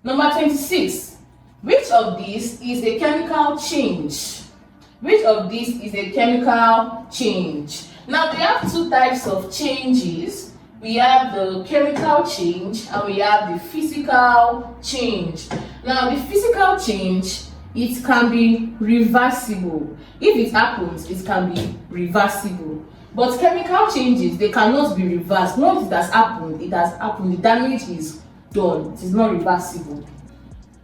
Number 26. Which of these is a chemical change? Which of these is a chemical change? Now, we have two types of changes. We have the chemical change and we have the physical change. Now, the physical change, it can be reversible. If it happens, it can be reversible. But chemical changes, they cannot be reversed. Once it has happened, it has happened. The damage is done. It is not reversible.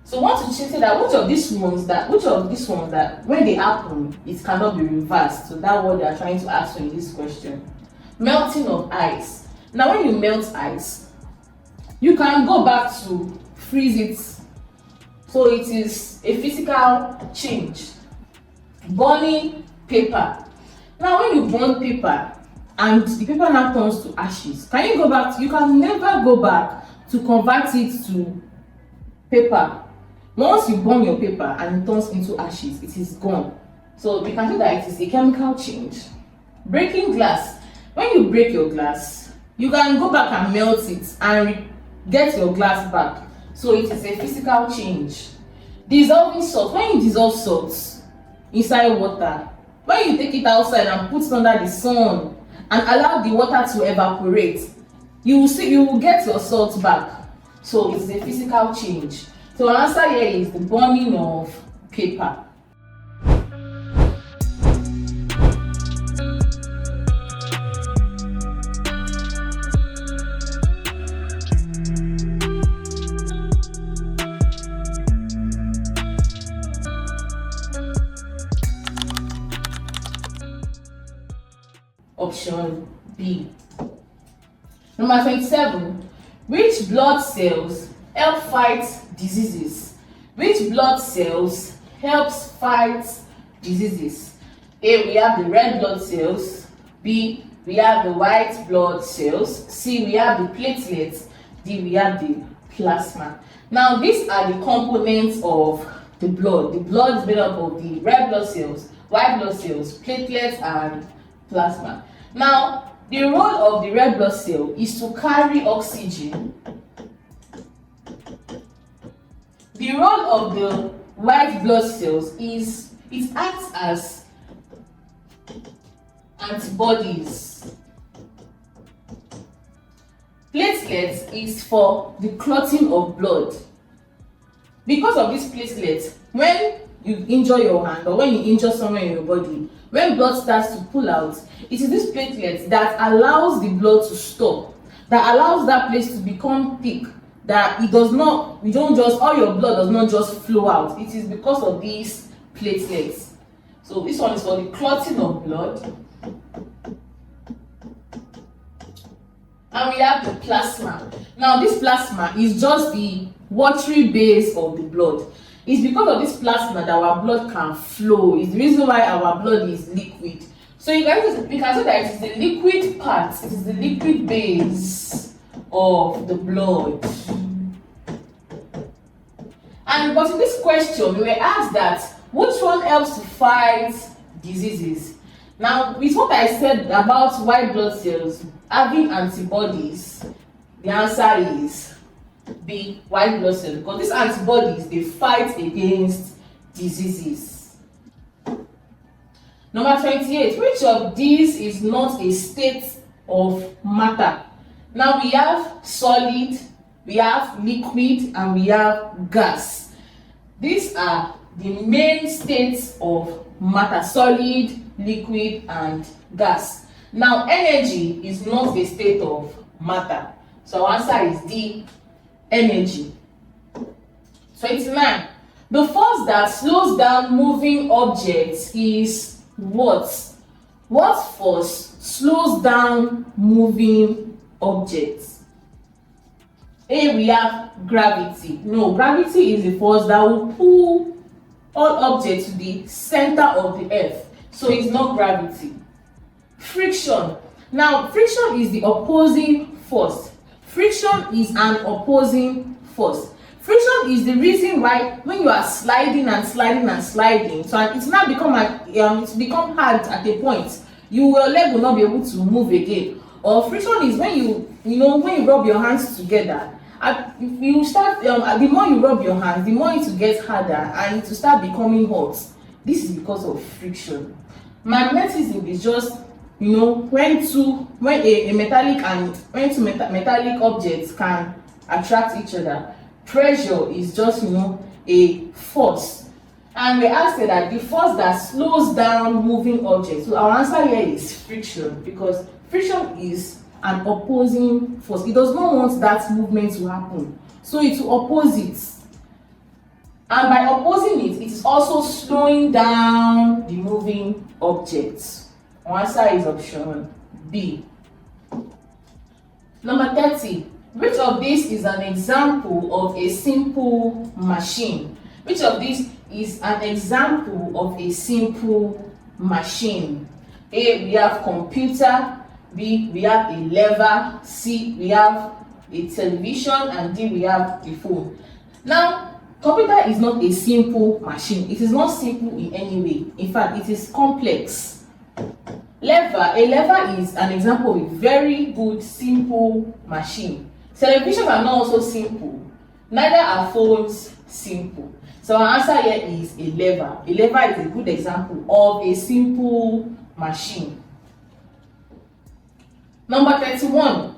So, I want to say that which of these ones that when they happen, it cannot be reversed. So that's what they are trying to ask you in this question. Melting of ice. Now, when you melt ice, you can go back to freeze it. So it is a physical change. Burning paper. Now, when you burn paper and the paper now turns to ashes, can you go back? You can never go back to convert it to paper. Once you burn your paper and it turns into ashes, it is gone. So we can say that it is a chemical change. Breaking glass. When you break your glass, you can go back and melt it and get your glass back. So it is a physical change. Dissolving salt. When you dissolve salt inside water, when you take it outside and put it under the sun and allow the water to evaporate, you will get your salt back. So it is a physical change. So our answer here is the burning of paper. Option B. Number 27. Which blood cells help fight diseases? Which blood cells helps fight diseases? A, we have the red blood cells. B, we have the white blood cells. C, we have the platelets. D, we have the plasma. Now, these are the components of the blood. The blood is made up of the red blood cells, white blood cells, platelets, and plasma. Now, the role of the red blood cell is to carry oxygen. The role of the white blood cells is it acts as antibodies. Platelets is for the clotting of blood. Because of these platelets, when you injure your hand or when you injure somewhere in your body, when blood starts to pull out, it is this platelet that allows the blood to stop, that allows that place to become thick, that it does not, all your blood does not just flow out. It is because of these platelets. So this one is for the clotting of blood. And we have the plasma. Now this plasma is just the watery base of the blood. It's because of this plasma that our blood can flow. It's the reason why our blood is liquid. So we can say that it is the liquid part, it is the liquid base of the blood. But in this question, we were asked that which one helps to fight diseases? Now, with what I said about white blood cells having antibodies, the answer is B, white blood cells, because these antibodies, they fight against diseases. Number 28, which of these is not a state of matter? Now we have solid, we have liquid, and we have gas. These are the main states of matter: solid, liquid, and gas. Now energy is not a state of matter. So our answer is D, energy. 29. The force that slows down moving objects is what? What force slows down moving objects? A, we have gravity. No, gravity is the force that will pull all objects to the center of the earth. So it's not gravity. Friction. Now, friction is the opposing force. Friction is an opposing force. Friction is the reason why when you are sliding and sliding and sliding, so it's now become hard at a point, your leg will not be able to move again. Or friction is when you rub your hands together If you start, the more you rub your hands, the more it will get harder and it will start becoming hot. This is because of friction. Magnetism is just, when a metallic and when two metallic objects can attract each other. Pressure is just, a force. And we asked that the force that slows down moving objects. So our answer here is friction, because friction is an opposing force. It does not want that movement to happen, so it will oppose it. And by opposing it, it is also slowing down the moving object. Our answer is option B. Number 30. Which of these is an example of a simple machine? Which of these is an example of a simple machine? A, we have computer. B, we have a lever. C, we have a television. And D, we have a phone. Now, computer is not a simple machine. It is not simple in any way. In fact, it is complex. A lever is an example of a very good simple machine. Television are not also simple. Neither are phones simple. So our answer here is a lever. A lever is a good example of a simple machine. Number 31.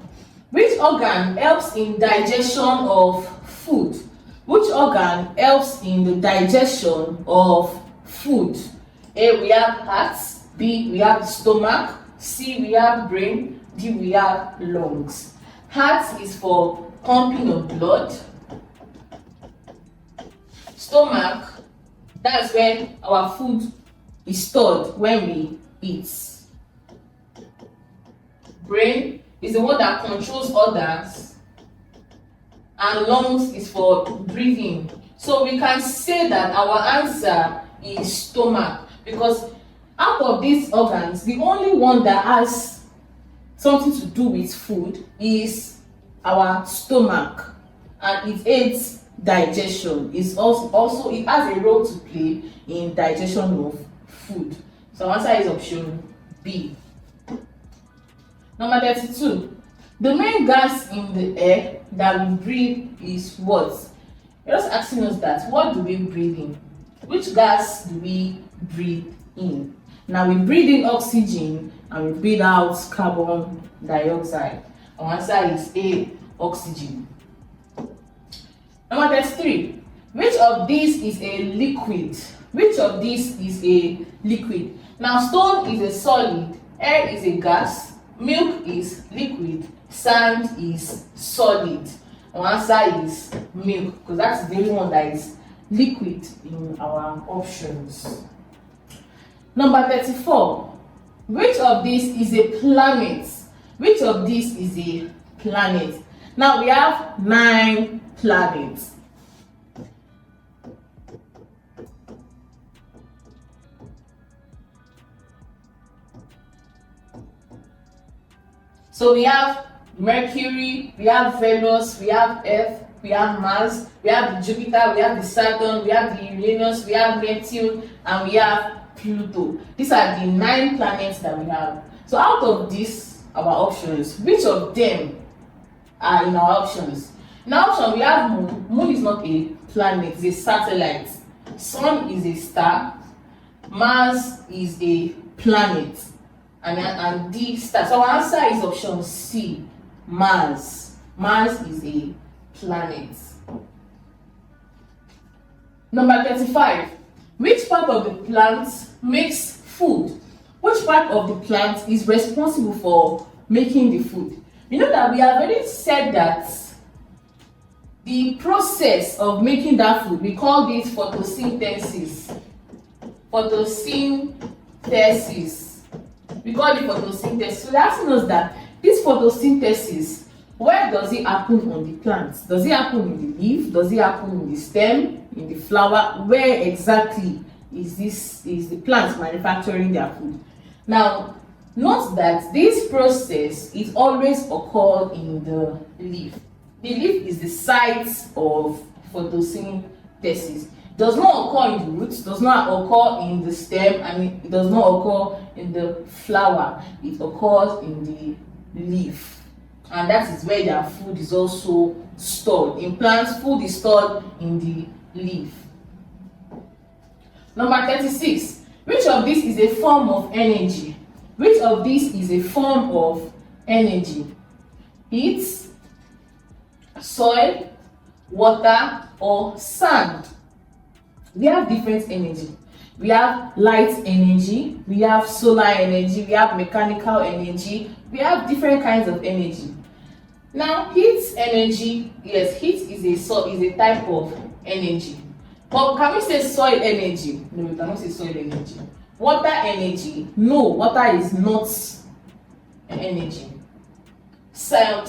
Which organ helps in digestion of food? Which organ helps in the digestion of food? A, we have heart. B, we have stomach. C, we have brain. D, we have lungs. Heart is for pumping of blood. Stomach, that's where our food is stored when we eat. Brain is the one that controls others. And lungs is for breathing. So we can say that our answer is stomach, because out of these organs, the only one that has something to do with food is our stomach, and it aids digestion. It's also it has a role to play in digestion of food. So answer is option B. Number 32. The main gas in the air that we breathe is what? You're just asking us that. What do we breathe in? Which gas do we breathe in? Now we breathe in oxygen and we breathe out carbon dioxide. Our answer is A, oxygen. Number 33. Which of these is a liquid? Which of these is a liquid? Now stone is a solid, air is a gas, milk is liquid, sand is solid. Our answer is milk, because that's the only one that is liquid in our options. Number 34. Which of these is a planet? Which of these is a planet? Now we have 9 planets. So we have Mercury, we have Venus, we have Earth, we have Mars, we have Jupiter, we have the Saturn, we have the Uranus, we have Neptune, and we have Pluto. These are the 9 planets that we have. So out of these, our options, which of them are in our options? In our option, we have Moon. Moon is not a planet, it's a satellite. Sun is a star. Mars is a planet. And D, star. So our answer is option C, Mars. Mars is a planet. Number 35. Which part of the plant makes food? Which part of the plant is responsible for making the food? You know that we have already said that the process of making that food, we call this photosynthesis. Photosynthesis. We call it photosynthesis. So they're asking us that this photosynthesis, where does it happen on the plant? Does it happen in the leaf? Does it happen in the stem? In the flower? Where exactly is the plant manufacturing their food? Now, note that this process is always occurred in the leaf. The leaf is the site of photosynthesis. Does not occur in the roots, does not occur in the stem, and it does not occur in the flower. It occurs in the leaf. and that is where their food is also stored. In plants, food is stored in the leaf. Number 36. Which of these is a form of energy? Which of these is a form of energy? Heat, soil, water, or sand? We have different energy. We have light energy, we have solar energy, we have mechanical energy, we have different kinds of energy. Now, heat energy, yes, heat is a type of energy. But can we say soil energy? No, we cannot say soil energy. Water energy? No, water is not an energy. Sand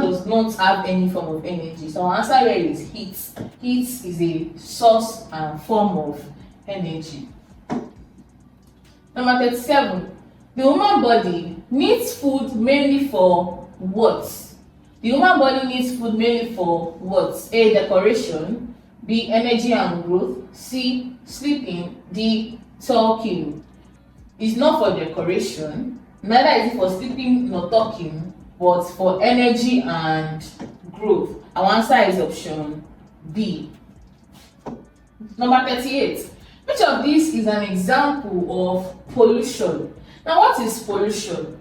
does not have any form of energy. So our answer here is heat. Heat is a source and form of energy. Number 37. The human body needs food mainly for what? The human body needs food mainly for what? A. Decoration. B. Energy and growth. C. Sleeping. D. Talking. It's not for decoration. Neither is it for sleeping nor talking, but for energy and growth. Our answer is option B. Number 38. Which of these is an example of pollution? Now, what is pollution?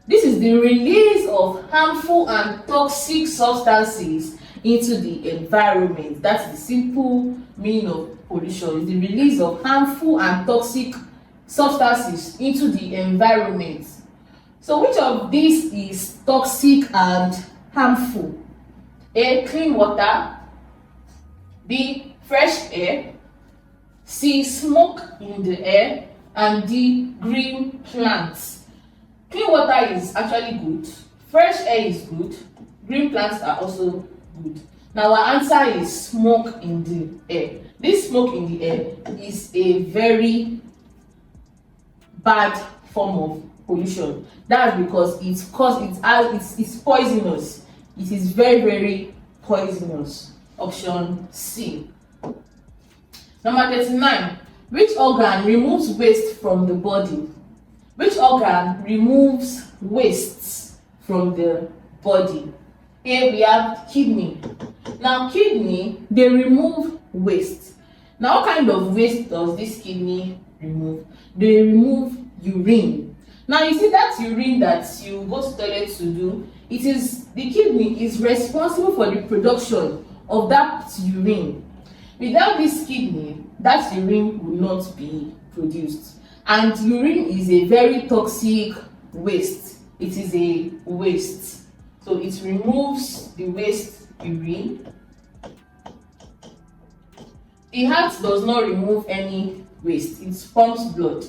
This is the release of harmful and toxic substances into the environment. That's the simple meaning of pollution. It's the release of harmful and toxic substances into the environment. So which of these is toxic and harmful? A. Clean water. B. Fresh air. C. Smoke in the air. And D. Green plants. Clean water is actually good. Fresh air is good. Green plants are also good. Now our answer is smoke in the air. This smoke in the air is a very bad form of pollution. That's because it's poisonous. It is very, very poisonous. Option C. Number 39. Which organ removes waste from the body? Which organ removes waste from the body? A. We have kidney. Now kidney, they remove waste. Now what kind of waste does this kidney remove? They remove urine. Now you see that urine that you go to toilet to do, the kidney is responsible for the production of that urine. Without this kidney, that urine will not be produced. And urine is a very toxic waste. It is a waste. So it removes the waste urine. The heart does not remove any waste. It pumps blood.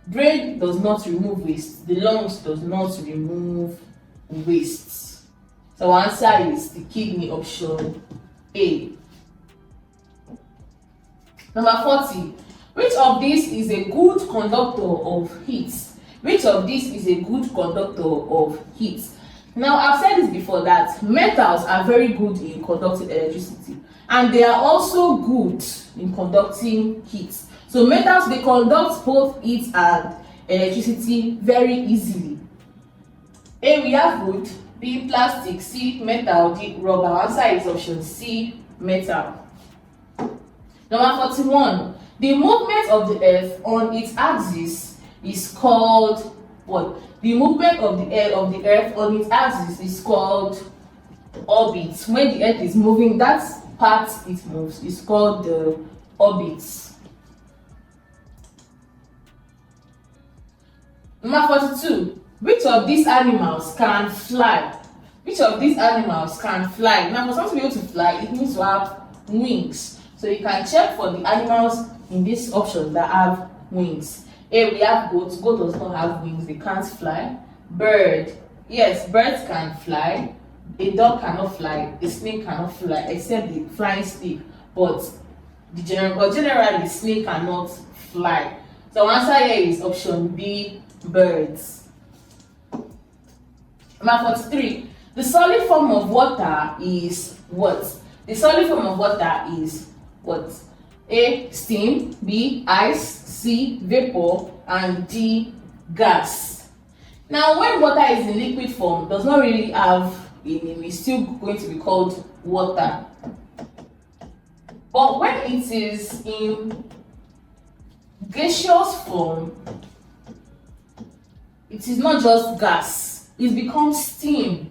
Brain does not remove waste. The lungs does not remove waste. So our answer is the kidney, option A. Number 40. Which of these is a good conductor of heat? Which of these is a good conductor of heat? Now, I've said this before that metals are very good in conducting electricity, and they are also good in conducting heat. So metals, they conduct both heat and electricity very easily. A. We have wood. B. Plastic. C. Metal. D. Rubber. Answer is option C. Metal. Number 41. The movement of the earth on its axis is called what? The movement of the earth on its axis is called orbit. When the earth is moving, that part it moves is called the orbit. Number 42. Which of these animals can fly? Which of these animals can fly? Now, for something to be able to fly, it needs to have wings. So you can check for the animals in this option that have wings. A. We have goats. Goat does not have wings. They can't fly. Bird. Yes, birds can fly. A dog cannot fly. A snake cannot fly, except the flying snake. But generally, snake cannot fly. So answer here is option B. Birds. Number 43. The solid form of water is what? The solid form of water is what? A. Steam. B. Ice. C. Vapor. And D. Gas. Now, when water is in liquid form, does not really have a name, it's still going to be called water. But when it is in gaseous form, it is not just gas, it becomes steam.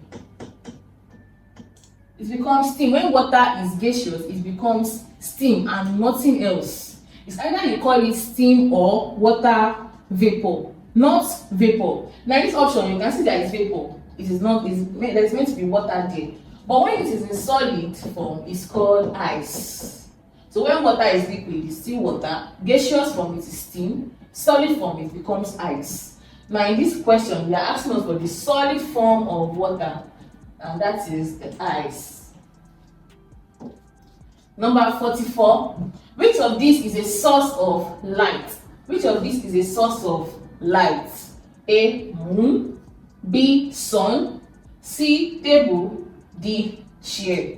It becomes steam. When water is gaseous, it becomes steam and nothing else. It's either you call it steam or water vapor, not vapor. Now, this option, you can see that it's vapor. It is not, there's meant to be water there. But when it is in solid form, it's called ice. So when water is liquid, it's still water. Gaseous form, it is steam. Solid form, it becomes ice. Now, in this question, we are asking us for the solid form of water, and that is the ice. Number 44. Which of these is a source of light? Which of these is a source of light? A. Moon. B. Sun. C. Table. D. Chair.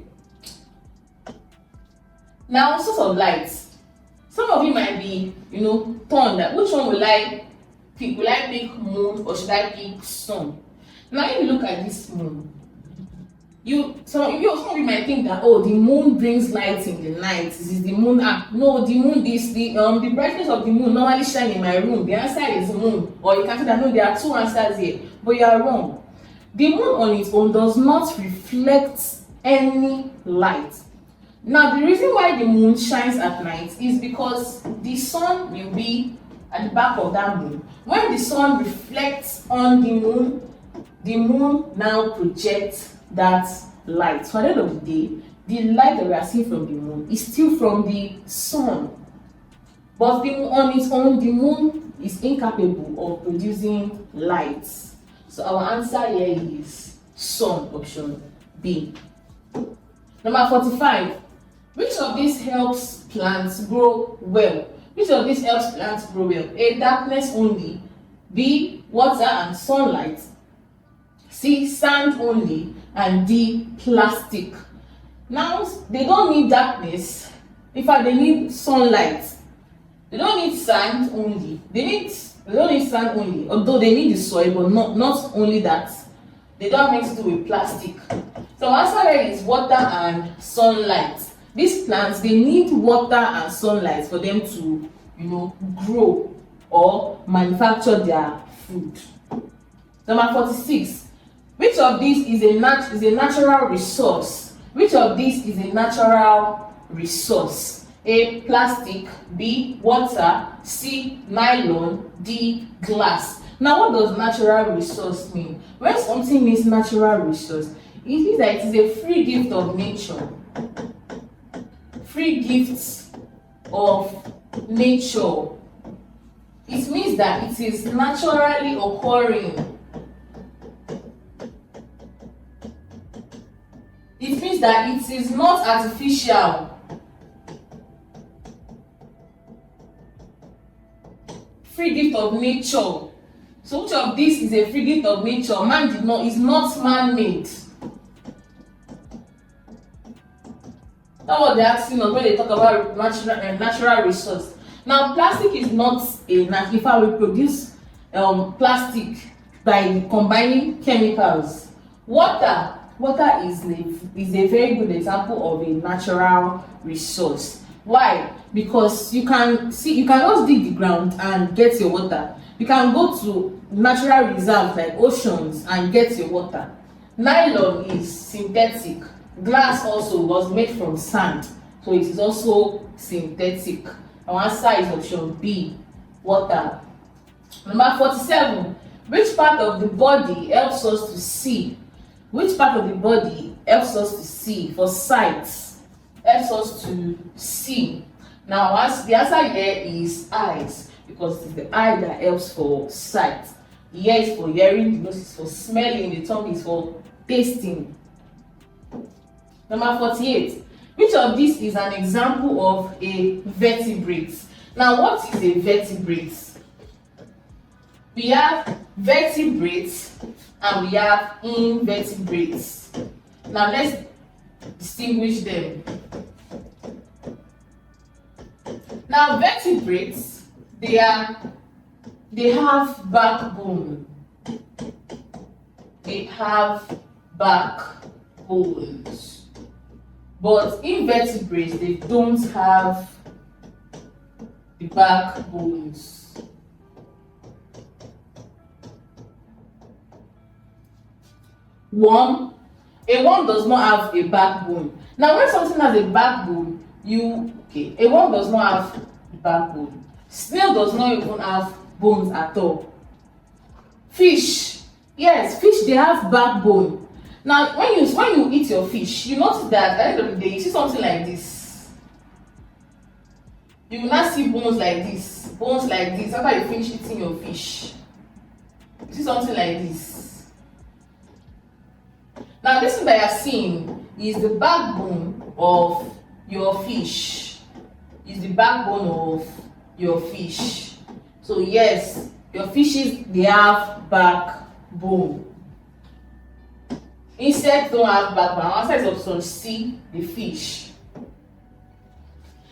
Now, source of light. Some of you might be, torn that which one will I pick? Will I pick moon or should I pick sun? Now, if you look at this moon, some of you might think that, oh, the moon brings light in the night. This is the moon. No, the moon is the brightness of the moon normally shine in my room. The answer is moon. Or you can say that no, there are two answers here, but you are wrong. The moon on its own does not reflect any light. Now, the reason why the moon shines at night is because the sun will be at the back of that moon. When the sun reflects on the moon now projects that light. So at the end of the day, the light that we are seeing from the moon is still from the sun. But on its own, the moon is incapable of producing light. So our answer here is sun, option B. Number 45. Which of these helps plants grow well? Which of these helps plants grow well? A. Darkness only. B. Water and sunlight. C. Sand only. And D. Plastic. Now, they don't need darkness. In fact, they need sunlight. They don't need sand only. They don't need sand only, although they need the soil, but not only that. They don't have anything to do with plastic. So answer here is water and sunlight. These plants, they need water and sunlight for them to, grow or manufacture their food. Number 46. Which of these is a natural resource? Which of these is a natural resource? A. Plastic. B. Water. C. Nylon. D. Glass. Now, what does natural resource mean? When something means natural resource, it means that it is a free gift of nature. Free gifts of nature. It means that it is naturally occurring. It means that it is not artificial. Free gift of nature. So which of this is a free gift of nature? Is not man-made. That's what they're asking us when they talk about natural resource. Now, plastic is not a natural. If I will produce plastic by combining chemicals, water is a very good example of a natural resource. Why? Because you can just dig the ground and get your water. You can go to natural reserves like oceans and get your water. Nylon is synthetic. Glass also was made from sand, so it is also synthetic. Our answer is option B, water. Number 47. Which part of the body helps us to see? Which part of the body helps us to see? For sight, helps us to see. Now, the answer here is eyes, because it is the eye that helps for sight. The ear is for hearing, the nose is for smelling, the tongue is for tasting. Number 48. Which of these is an example of a vertebrate? Now, what is a vertebrate? We have vertebrates and we have invertebrates. Now, let's distinguish them. Now, vertebrates, they have backbone. they have backbones, but invertebrates, they don't have the backbones. Worm. A worm does not have a backbone. Now, when something has a backbone, a worm does not have a backbone. Snail does not even have bones at all. Fish. Yes, fish, they have backbone. Now, when you eat your fish, you notice that at the end of the day, you see something like this. You will not see bones like this. Bones like this after you finish eating your fish. You see something like this. Now, this thing that you are seeing is the backbone of your fish. Is the backbone of your fish. So yes, your fishes, they have backbone. Insects don't have backbone. Answer is option C, the fish.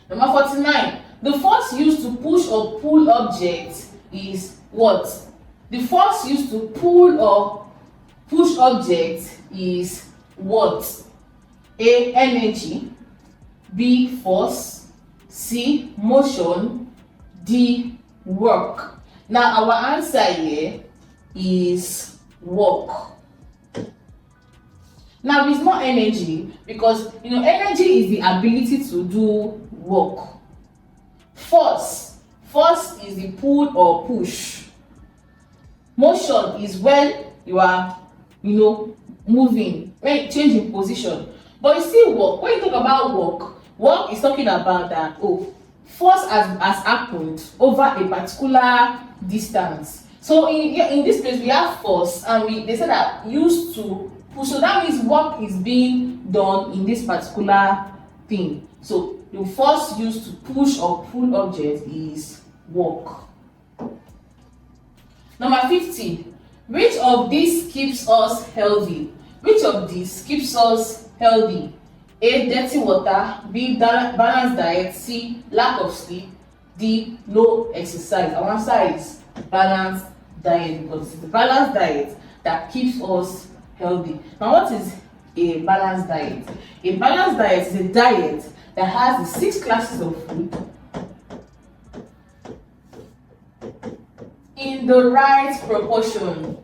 Number 49. The force used to push or pull objects is what? The force used to pull or push objects is what? A. Energy. B. Force. C. Motion. D. Work. Now our answer here is work. Now it's not energy, because energy is the ability to do work. Force is the pull or push. Motion is when you are moving, when changing position. But you see, work, when you talk about work is talking about that force has happened over a particular distance. So in this place we have force, and they said that used to push, so that means work is being done in this particular thing. So the force used to push or pull objects is work. Number 50. Which of these keeps us healthy? Which of these keeps us healthy? A. Dirty water. B. Balanced diet. C. Lack of sleep. D. Low exercise. Our answer is balanced diet, because it's the balanced diet that keeps us healthy. Now, what is a balanced diet? A balanced diet is a diet that has the 6 classes of food in the right proportion.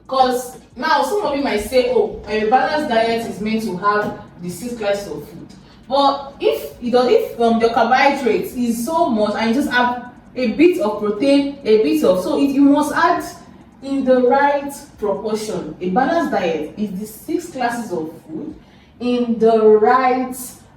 Because now some of you might say, a balanced diet is meant to have the 6 classes of food. But if the carbohydrate is so much and you just have a bit of protein, you must add in the right proportion. A balanced diet is the 6 classes of food in the right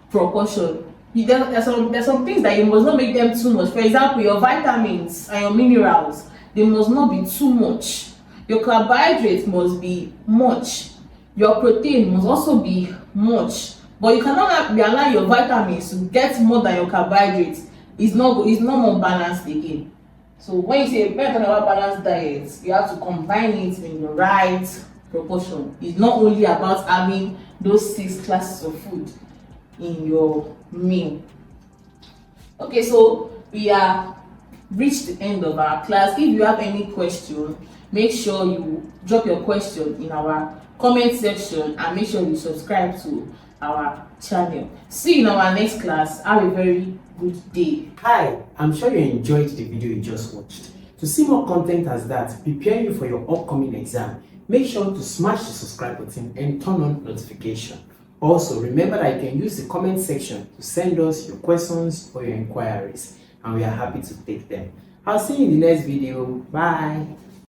proportion. There's some things that you must not make them too much. For example, your vitamins and your minerals, they must not be too much. Your carbohydrates must be much. Your protein must also be much. But you cannot be allowing your vitamins to get more than your carbohydrates. It's not more balanced again. So when you're talking about balanced diets, you have to combine it in the right proportion. It's not only about having those 6 classes of food in your meal. Okay, so we have reached the end of our class. If you have any question, make sure you drop your question in our comment section, and make sure you subscribe to our channel. See you in our next class. Have a very good day. Hi, I'm sure you enjoyed the video you just watched. To see more content as that, preparing you for your upcoming exam, make sure to smash the subscribe button and turn on notification. Also, remember that you can use the comment section to send us your questions or your inquiries, and we are happy to take them. I'll see you in the next video. Bye.